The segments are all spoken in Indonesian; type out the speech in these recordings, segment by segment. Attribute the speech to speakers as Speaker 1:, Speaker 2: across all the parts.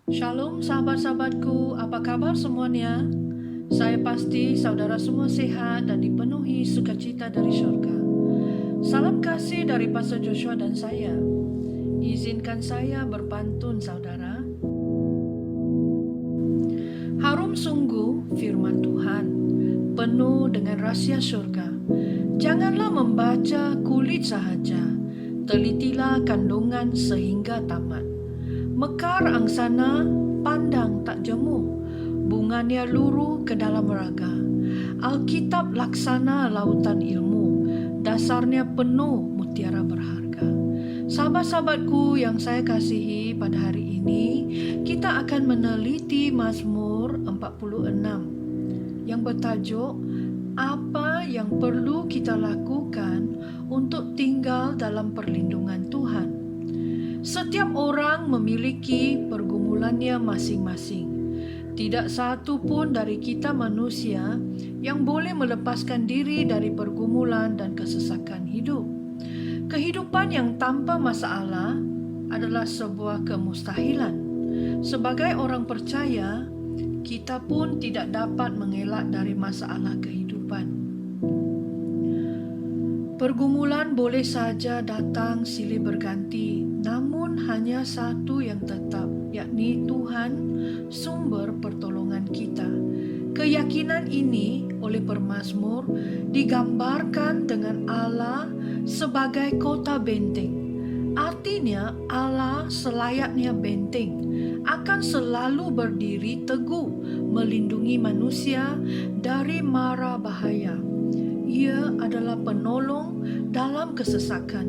Speaker 1: Shalom sahabat-sahabatku, apa kabar semuanya? Saya pasti saudara semua sehat dan dipenuhi sukacita dari surga. Salam kasih dari Pastor Joshua dan saya. Izinkan saya berpantun saudara. Harum sungguh firman Tuhan, penuh dengan rahasia surga. Janganlah membaca kulit sahaja, telitilah kandungan sehingga tamat. Mekar angsana, pandang tak jemu, bunganya luruh ke dalam raga. Alkitab laksana lautan ilmu, dasarnya penuh mutiara berharga. Sahabat-sahabatku yang saya kasihi, pada hari ini kita akan meneliti Mazmur 46 yang bertajuk apa yang perlu kita lakukan untuk tinggal dalam perlindungan Tuhan. Setiap orang memiliki pergumulannya masing-masing. Tidak satu pun dari kita manusia yang boleh melepaskan diri dari pergumulan dan kesesakan hidup. Kehidupan yang tanpa masalah adalah sebuah kemustahilan. Sebagai orang percaya, kita pun tidak dapat mengelak dari masalah kehidupan. Pergumulan boleh saja datang silih berganti, namun hanya satu yang tetap, yakni Tuhan, sumber pertolongan kita. Keyakinan ini oleh pemazmur digambarkan dengan Allah sebagai kota benteng. Artinya Allah selayaknya benteng akan selalu berdiri teguh melindungi manusia dari mara bahaya. Ia adalah penolong dalam kesesakan.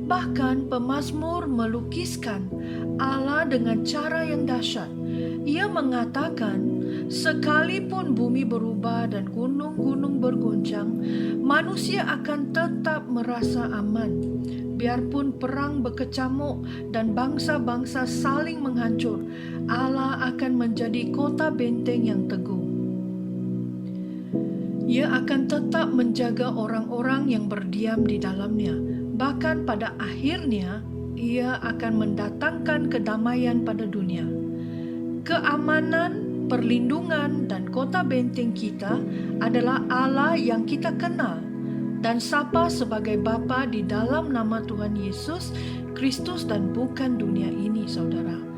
Speaker 1: Bahkan pemazmur melukiskan Allah dengan cara yang dahsyat. Ia mengatakan, sekalipun bumi berubah dan gunung-gunung berguncang, manusia akan tetap merasa aman. Biarpun perang berkecamuk dan bangsa-bangsa saling menghancur, Allah akan menjadi kota benteng yang teguh. Ia akan tetap menjaga orang-orang yang berdiam di dalamnya. Bahkan pada akhirnya, ia akan mendatangkan kedamaian pada dunia. Keamanan, perlindungan, dan kota benteng kita adalah Allah yang kita kenal dan sapa sebagai Bapa di dalam nama Tuhan Yesus Kristus dan bukan dunia ini, saudara.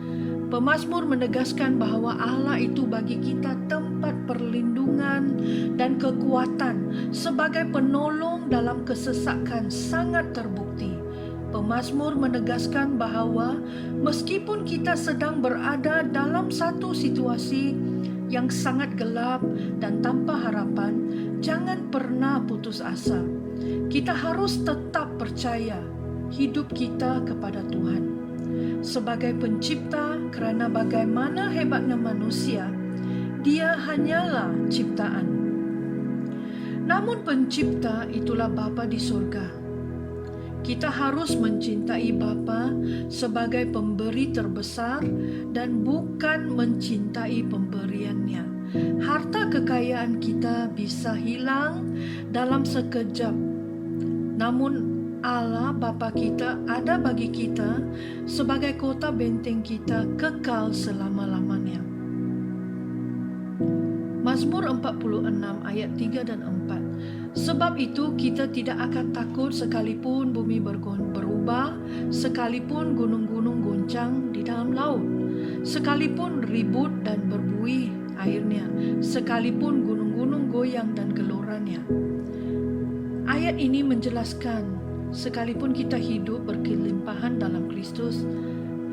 Speaker 1: Pemazmur menegaskan bahwa Allah itu bagi kita tempat perlindungan dan kekuatan sebagai penolong dalam kesesakan sangat terbukti. Pemazmur menegaskan bahwa meskipun kita sedang berada dalam satu situasi yang sangat gelap dan tanpa harapan, jangan pernah putus asa. Kita harus tetap percaya hidup kita kepada Tuhan sebagai pencipta, kerana bagaimana hebatnya manusia, dia hanyalah ciptaan. Namun pencipta itulah Bapa di surga. Kita harus mencintai Bapa sebagai pemberi terbesar dan bukan mencintai pemberiannya. Harta kekayaan kita bisa hilang dalam sekejap, namun Allah Bapa kita ada bagi kita sebagai kota benteng kita kekal selama-lamanya. Mazmur 46 ayat 3 dan 4. Sebab itu kita tidak akan takut sekalipun bumi berubah, sekalipun gunung-gunung goncang di dalam laut, sekalipun ribut dan berbuih airnya, sekalipun gunung-gunung goyang dan gelorannya. Ayat ini menjelaskan, sekalipun kita hidup berkelimpahan dalam Kristus,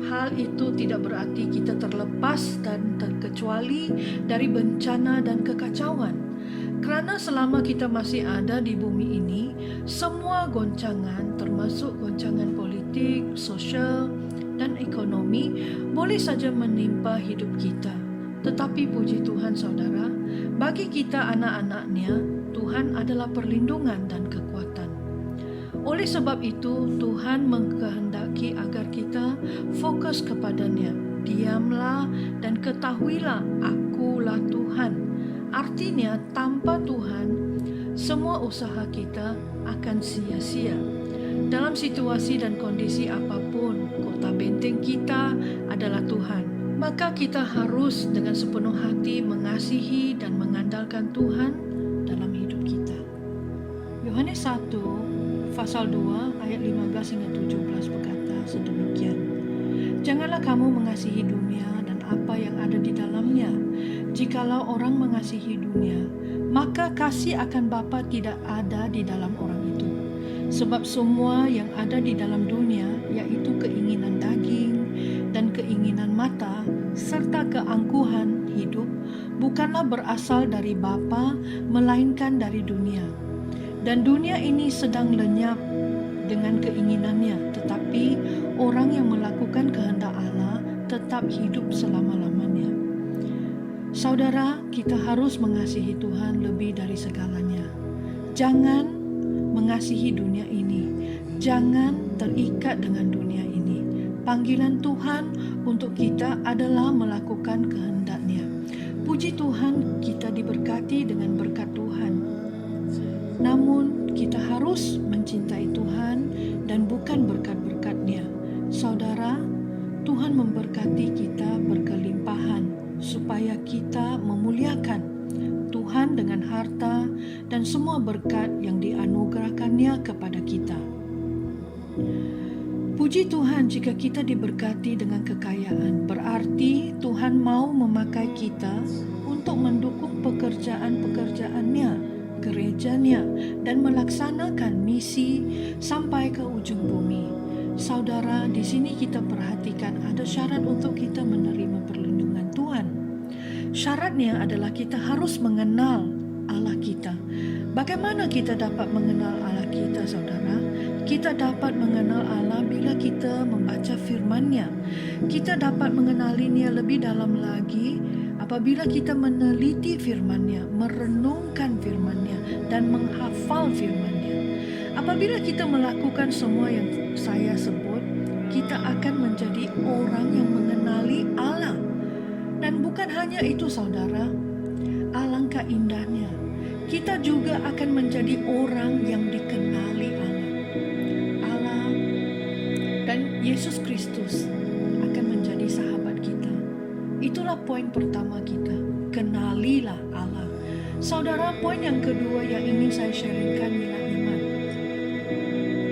Speaker 1: hal itu tidak berarti kita terlepas dan terkecuali dari bencana dan kekacauan. Kerana selama kita masih ada di bumi ini, semua goncangan, termasuk goncangan politik, sosial, dan ekonomi, boleh saja menimpa hidup kita. Tetapi puji Tuhan saudara, bagi kita anak-anaknya, Tuhan adalah perlindungan dan kekuatan. Oleh sebab itu, Tuhan mengkehendaki agar kita fokus kepadanya. Diamlah dan ketahuilah, akulah Tuhan. Artinya, tanpa Tuhan, semua usaha kita akan sia-sia. Dalam situasi dan kondisi apapun, kota benteng kita adalah Tuhan. maka kita harus dengan sepenuh hati mengasihi dan mengandalkan Tuhan dalam hidup kita. Yohanes 1 pasal 2 ayat 15 hingga 17 berkata sedemikian. Janganlah kamu mengasihi dunia dan apa yang ada di dalamnya. Jikalau orang mengasihi dunia, maka kasih akan Bapa tidak ada di dalam orang itu. Sebab semua yang ada di dalam dunia, yaitu keinginan daging dan keinginan mata, serta keangkuhan hidup, bukanlah berasal dari Bapa, melainkan dari dunia. Dan dunia ini sedang lenyap dengan keinginannya, tetapi orang yang melakukan kehendak Allah tetap hidup selama-lamanya. Saudara, kita harus mengasihi Tuhan lebih dari segalanya. Jangan mengasihi dunia ini. Jangan terikat dengan dunia ini. Panggilan Tuhan untuk kita adalah melakukan kehendak-Nya. Puji Tuhan, kita diberkati dengan berkat Tuhan. Namun, kita harus mencintai Tuhan dan bukan berkat-berkat-Nya. Saudara, Tuhan memberkati kita berkelimpahan supaya kita memuliakan Tuhan dengan harta dan semua berkat yang dianugerahkan-Nya kepada kita. Puji Tuhan jika kita diberkati dengan kekayaan, berarti Tuhan mau memakai kita untuk mendukung pekerjaan-pekerjaan-Nya, gereja-Nya, dan melaksanakan misi sampai ke ujung bumi. Saudara, di sini kita perhatikan ada syarat untuk kita menerima perlindungan Tuhan. Syaratnya adalah kita harus mengenal Allah kita. Bagaimana kita dapat mengenal Allah kita, saudara? Kita dapat mengenal Allah bila kita membaca firman-Nya. Kita dapat mengenalinya lebih dalam lagi apabila kita meneliti firman-Nya, merenungkan firman-Nya, dan menghafal firman-Nya. Apabila kita melakukan semua yang saya sebut, kita akan menjadi orang yang mengenali Allah. Dan bukan hanya itu, saudara, alangkah indahnya, kita juga akan menjadi orang yang dikenali Allah dan Yesus Kristus akan menjadi sahabat kita. Itulah poin pertama kita, kenalilah Allah. Saudara, poin yang kedua yang ingin saya sharingkan ialah iman.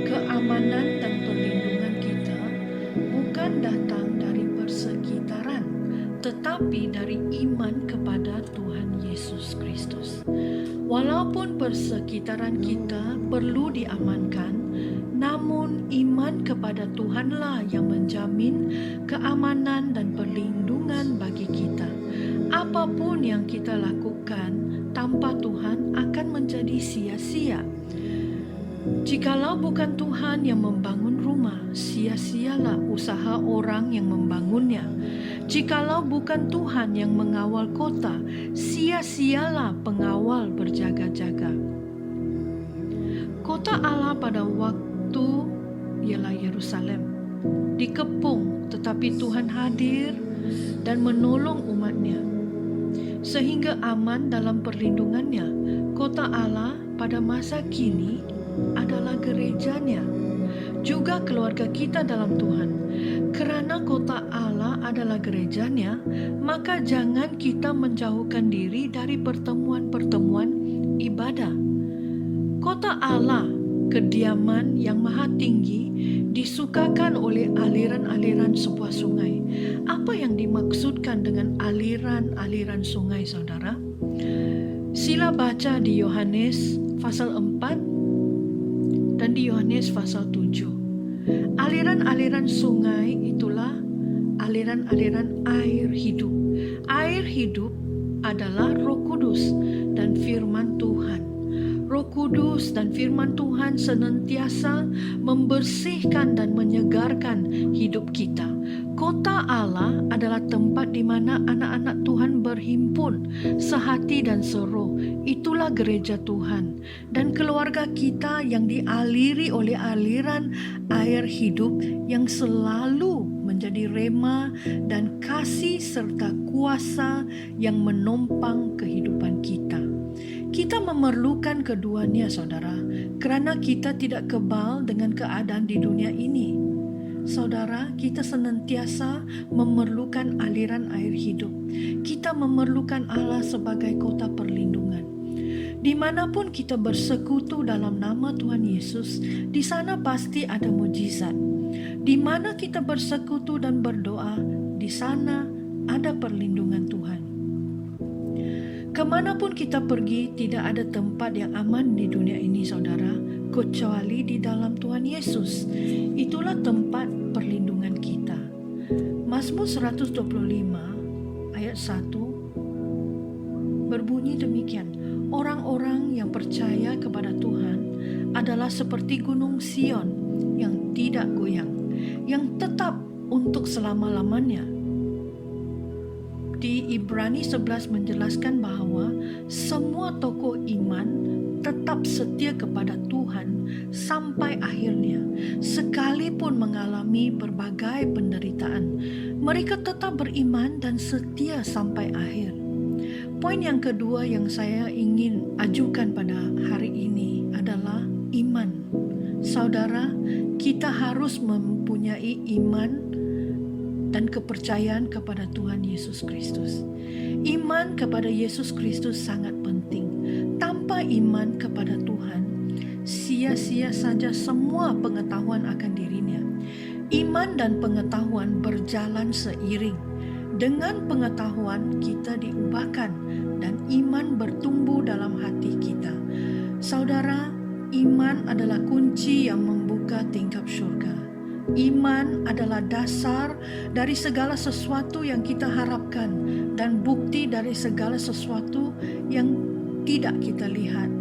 Speaker 1: Keamanan dan perlindungan kita bukan datang dari persekitaran, tetapi dari iman kepada Tuhan Yesus Kristus. Walaupun persekitaran kita perlu diamankan, namun iman kepada Tuhanlah yang menjamin keamanan dan perlindungan bagi kita. Apapun yang kita lakukan tanpa Tuhan akan menjadi sia-sia. Jikalau bukan Tuhan yang membangun rumah, sia-sialah usaha orang yang membangunnya. Jikalau bukan Tuhan yang mengawal kota, sia-sialah pengawal berjaga-jaga. Kota Allah pada waktu ialah Yerusalem. Dikepung, tetapi Tuhan hadir dan menolong umatnya, sehingga aman dalam perlindungannya. Kota Allah pada masa kini adalah gerejanya, juga keluarga kita dalam Tuhan. Kerana kota Allah adalah gerejanya, maka jangan kita menjauhkan diri dari pertemuan-pertemuan ibadah. Kota Allah, kediaman yang maha tinggi, disukakan oleh aliran-aliran sebuah sungai. Apa yang dimaksudkan dengan aliran-aliran sungai, saudara? Sila baca di Yohanes pasal 4 dan di Yohanes pasal 7. Aliran-aliran sungai itulah aliran-aliran air hidup. Air hidup adalah Roh Kudus dan firman Tuhan. Roh Kudus dan firman Tuhan senantiasa membersihkan dan menyegarkan hidup kita. Kota Allah adalah tempat di mana anak-anak Tuhan berhimpun sehati dan seroh. Itulah gereja Tuhan dan keluarga kita yang dialiri oleh aliran air hidup yang selalu menjadi rema dan kasih serta kuasa yang menopang kehidupan kita. Kita memerlukan keduanya, saudara, kerana kita tidak kebal dengan keadaan di dunia ini. Saudara, kita senantiasa memerlukan aliran air hidup. Kita memerlukan Allah sebagai kota perlindungan. Dimanapun kita bersekutu dalam nama Tuhan Yesus, di sana pasti ada mujizat. Di mana kita bersekutu dan berdoa, di sana ada perlindungan Tuhan. Kemanapun kita pergi, tidak ada tempat yang aman di dunia ini, saudara, kecuali di dalam Tuhan Yesus. Itulah tempat perlindungan kita. Mazmur 125 ayat 1 berbunyi demikian. Orang-orang yang percaya kepada Tuhan adalah seperti gunung Sion yang tidak goyang, yang tetap untuk selama-lamanya. Di Ibrani 11 menjelaskan bahwa semua tokoh iman tetap setia kepada Tuhan sampai akhirnya. Sekalipun mengalami berbagai penderitaan, mereka tetap beriman dan setia sampai akhir. Poin yang kedua yang saya ingin ajukan pada hari ini adalah iman. Saudara, kita harus mempunyai iman dan kepercayaan kepada Tuhan Yesus Kristus. Iman kepada Yesus Kristus sangat penting. Tanpa iman kepada Tuhan, sia-sia saja semua pengetahuan akan dirinya. Iman dan pengetahuan berjalan seiring. Dengan pengetahuan kita diubahkan dan iman bertumbuh dalam hati kita. Saudara, iman adalah kunci yang membuka tingkap surga. Iman adalah dasar dari segala sesuatu yang kita harapkan dan bukti dari segala sesuatu yang tidak kita lihat.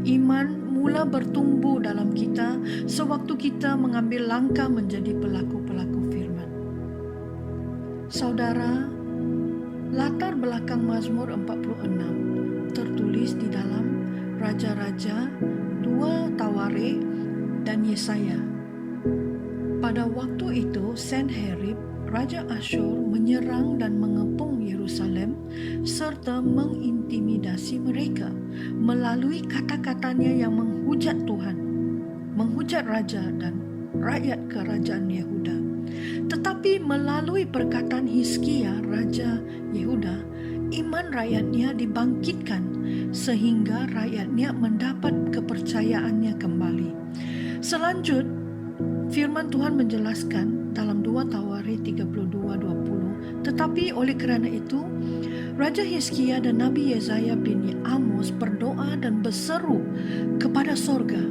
Speaker 1: Iman mula bertumbuh dalam kita sewaktu kita mengambil langkah menjadi pelaku-pelaku firman. Saudara, latar belakang Mazmur 46 tertulis di dalam Raja-Raja 2 Tawarikh dan Yesaya. Pada waktu itu Senherib, Raja Asyur menyerang dan mengepung Yerusalem serta mengintimidasi mereka melalui kata-katanya yang menghujat Tuhan, menghujat raja dan rakyat kerajaan Yehuda. Tetapi melalui perkataan Hizkia, Raja Yehuda, iman rakyatnya dibangkitkan sehingga rakyatnya mendapat kepercayaannya kembali. Selanjut, firman Tuhan menjelaskan dalam 2 Tawarikh 32:20, tetapi oleh kerana itu, Raja Hizkia dan Nabi Yesaya bin Amos berdoa dan berseru kepada sorga.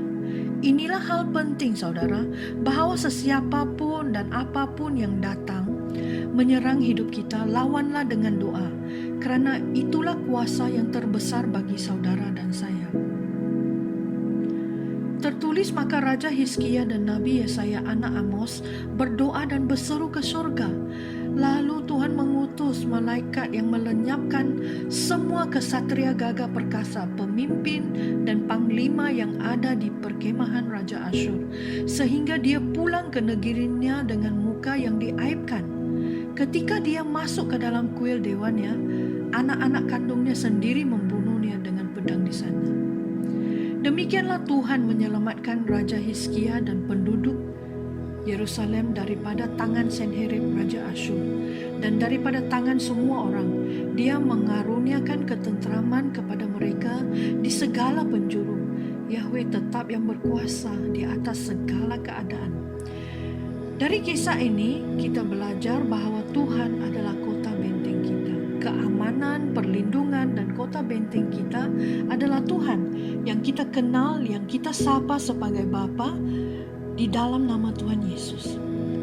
Speaker 1: Inilah hal penting, saudara, bahawa sesiapapun dan apapun yang datang menyerang hidup kita, lawanlah dengan doa, kerana itulah kuasa yang terbesar bagi saudara dan saya. Tertulis, maka Raja Hizkia dan Nabi Yesaya anak Amos berdoa dan berseru ke surga. Lalu Tuhan mengutus malaikat yang melenyapkan semua kesatria gagah perkasa, pemimpin dan panglima yang ada di perkemahan Raja Asyur, sehingga dia pulang ke negerinya dengan muka yang diaibkan. Ketika dia masuk ke dalam kuil dewannya, anak-anak kandungnya sendiri membunuhnya dengan pedang di sana. Demikianlah Tuhan menyelamatkan Raja Hizkia dan penduduk Yerusalem daripada tangan Senherib Raja Asyur dan daripada tangan semua orang. Dia mengaruniakan ketenteraman kepada mereka di segala penjuru. Yahweh tetap yang berkuasa di atas segala keadaan. Dari kisah ini kita belajar bahawa Tuhan adalah kota benteng kita. Keamanan, perlindungan dan kota benteng kita adalah Tuhan yang kita kenal, yang kita sapa sebagai Bapa di dalam nama Tuhan Yesus.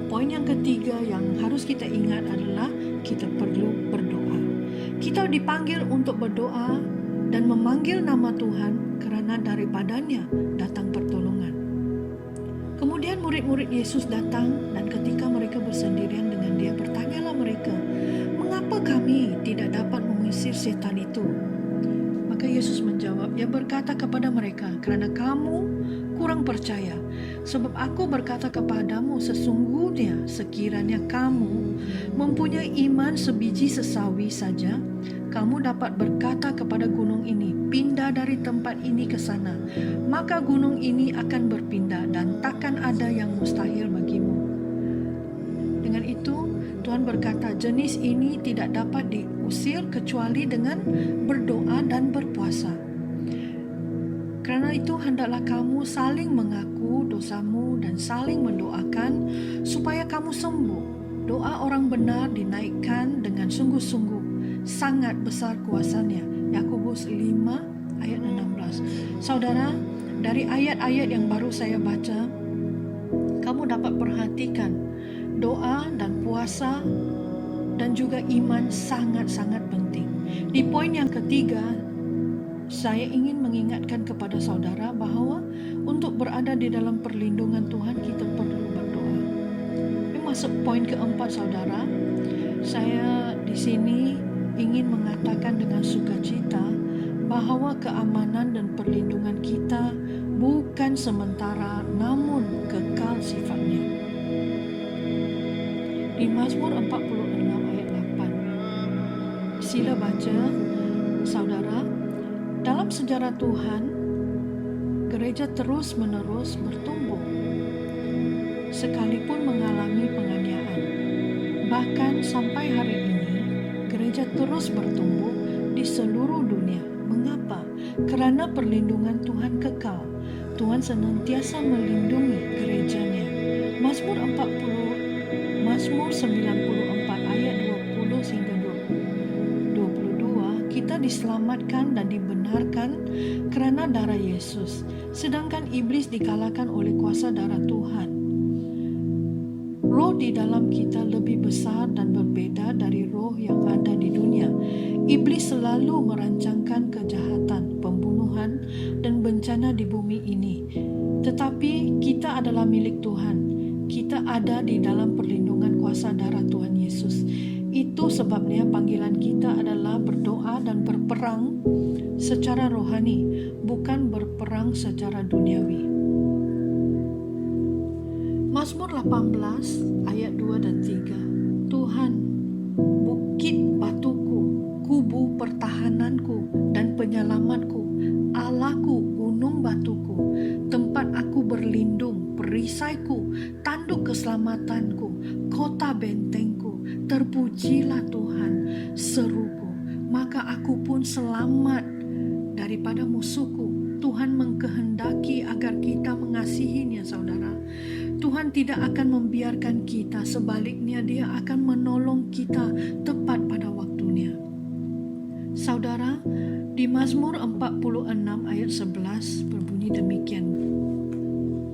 Speaker 1: Poin yang ketiga yang harus kita ingat adalah kita perlu berdoa. Kita dipanggil untuk berdoa dan memanggil nama Tuhan kerana daripadanya datang pertolongan. Kemudian murid-murid Yesus datang dan ketika mereka bersendirian dengan dia, bertanyalah mereka, "Mengapa kami tidak dapat mengusir setan itu?" Maka Yesus menjawab, dia berkata kepada mereka, "Kerana kamu kurang percaya. Sebab aku berkata kepadamu, sesungguhnya sekiranya kamu mempunyai iman sebiji sesawi saja, kamu dapat berkata kepada gunung ini, pindah dari tempat ini ke sana. Maka gunung ini akan berpindah dan takkan ada yang mustahil bagimu." Dengan itu, Tuhan berkata, jenis ini tidak dapat diusir kecuali dengan berdoa dan berpuasa. Karena itu, hendaklah kamu saling mengaku dosamu dan saling mendoakan supaya kamu sembuh. Doa orang benar dinaikkan dengan sungguh-sungguh, sangat besar kuasanya. Yakobus 5 ayat 16. Saudara, dari ayat-ayat yang baru saya baca, kamu dapat perhatikan doa dan puasa dan juga iman sangat-sangat penting. Di poin yang ketiga, saya ingin mengingatkan kepada saudara bahwa untuk berada di dalam perlindungan Tuhan kita perlu berdoa. Ini masuk poin keempat, saudara. Saya di sini ingin mengatakan dengan sukacita bahwa keamanan dan perlindungan kita bukan sementara namun kekal sifatnya. Di Mazmur 46 ayat 8. Sila baca, saudara. Dalam sejarah Tuhan, gereja terus-menerus bertumbuh, sekalipun mengalami penganiayaan. Bahkan sampai hari ini, gereja terus bertumbuh di seluruh dunia. Mengapa? Karena perlindungan Tuhan kekal. Tuhan senantiasa melindungi gerejanya. Mazmur 94 ayat 20 hingga 22, kita diselamatkan dan dibenarkan karena darah Yesus, sedangkan iblis dikalahkan oleh kuasa darah Tuhan. Roh di dalam kita lebih besar dan berbeda dari roh yang ada di dunia. Iblis selalu merancangkan kejahatan, pembunuhan, dan bencana di bumi ini. Tetapi kita adalah milik Tuhan. Kita ada di dalam perlindungan kuasa darah Tuhan Yesus. Itu sebabnya panggilan kita adalah berdoa dan berperang secara rohani, bukan berperang secara duniawi. Mazmur 18 ayat 2 dan 3. Tuhan, bukit batuku, kubu pertahananku dan penyelamatku, Allahku, gunung batuku, tempat aku berlindung, perisaiku, tanduk keselamatanku, kota bentengku. Terpujilah Tuhan, seruku, maka aku pun selamat daripada musuhku. Tuhan mengkehendaki agar kita mengasihinya, saudara. Tuhan tidak akan membiarkan kita, sebaliknya Dia akan menolong kita tepat pada waktunya. Saudara, di Mazmur 46 ayat 11 berbunyi demikian.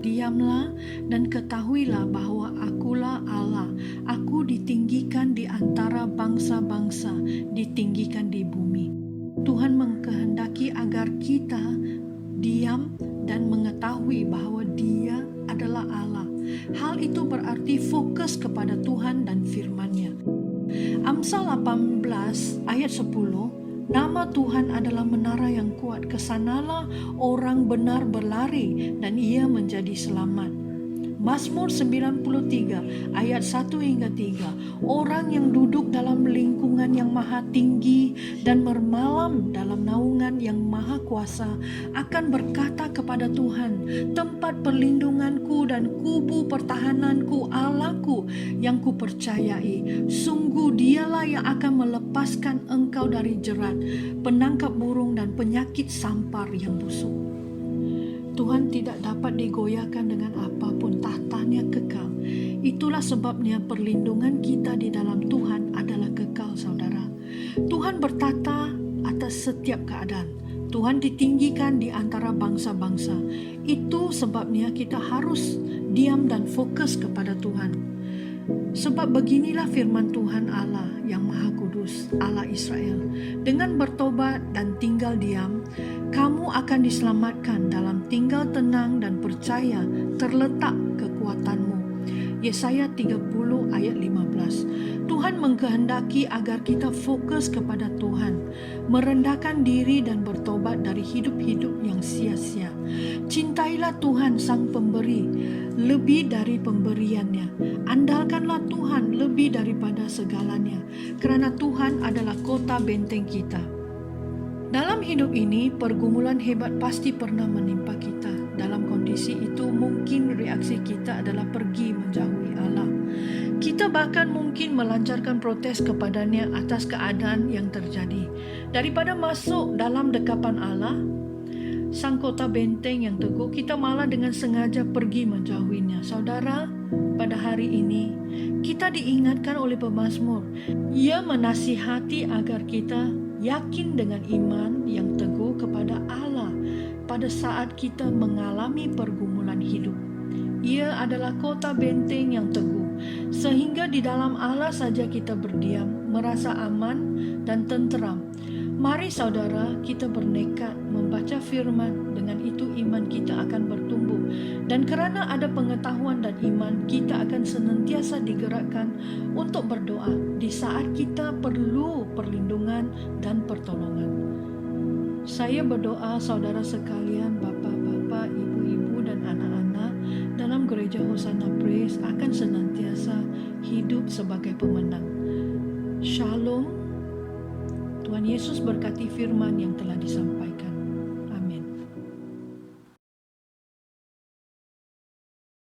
Speaker 1: Diamlah dan ketahuilah bahwa akulah Allah. Aku ditinggikan di antara bangsa-bangsa, ditinggikan di bumi. Tuhan mengkehendaki agar kita diam dan mengetahui bahwa Dia adalah Allah. Hal itu berarti fokus kepada Tuhan dan firman-Nya. Amsal 18 ayat 10, nama Tuhan adalah menara yang kuat, kesanalah orang benar berlari dan ia menjadi selamat. Mazmur 93 ayat 1 hingga 3, orang yang duduk dalam lingkungan yang maha tinggi dan bermalam dalam naungan yang maha kuasa akan berkata kepada Tuhan, tempat perlindunganku dan kubu pertahananku, Allahku yang kupercayai. Sungguh Dialah yang akan melepaskan engkau dari jerat, penangkap burung dan penyakit sampar yang busuk. Tuhan tidak dapat digoyahkan dengan apapun, tahtanya kekal. Itulah sebabnya perlindungan kita di dalam Tuhan adalah kekal, saudara. Tuhan bertata atas setiap keadaan. Tuhan ditinggikan di antara bangsa-bangsa. Itu sebabnya kita harus diam dan fokus kepada Tuhan. Sebab beginilah firman Tuhan Allah yang Maha Kudus, Allah Israel. Dengan bertobat dan tinggal diam, kamu akan diselamatkan. Dalam tinggal tenang dan percaya terletak kekuatanmu. Yesaya 30 ayat 15. Tuhan mengkehendaki agar kita fokus kepada Tuhan, merendahkan diri dan bertobat dari hidup-hidup yang sia-sia. Cintailah Tuhan Sang Pemberi lebih dari pemberiannya. Andalkanlah Tuhan lebih daripada segalanya, kerana Tuhan adalah kota benteng kita. Dalam hidup ini, pergumulan hebat pasti pernah menimpa kita. Dalam kondisi itu, mungkin reaksi kita adalah pergi menjauhi Allah. Kita bahkan mungkin melancarkan protes kepadanya atas keadaan yang terjadi. Daripada masuk dalam dekapan Allah, Sang kota benteng yang teguh, kita malah dengan sengaja pergi menjauhinya. Saudara, pada hari ini kita diingatkan oleh pemazmur. Ia menasihati agar kita yakin dengan iman yang teguh kepada Allah pada saat kita mengalami pergumulan hidup. Ia adalah kota benteng yang teguh, sehingga di dalam Allah saja kita berdiam, merasa aman dan tenteram. Mari saudara, kita bernekat membaca firman, dengan itu iman kita akan bertumbuh. Dan karena ada pengetahuan dan iman, kita akan senantiasa digerakkan untuk berdoa di saat kita perlu perlindungan dan pertolongan. Saya berdoa saudara sekalian, bapak-bapak, ibu-ibu dan anak-anak dalam gereja Hosanna Praise akan senantiasa hidup sebagai pemenang. Shalom. Tuhan Yesus berkati firman yang telah disampaikan.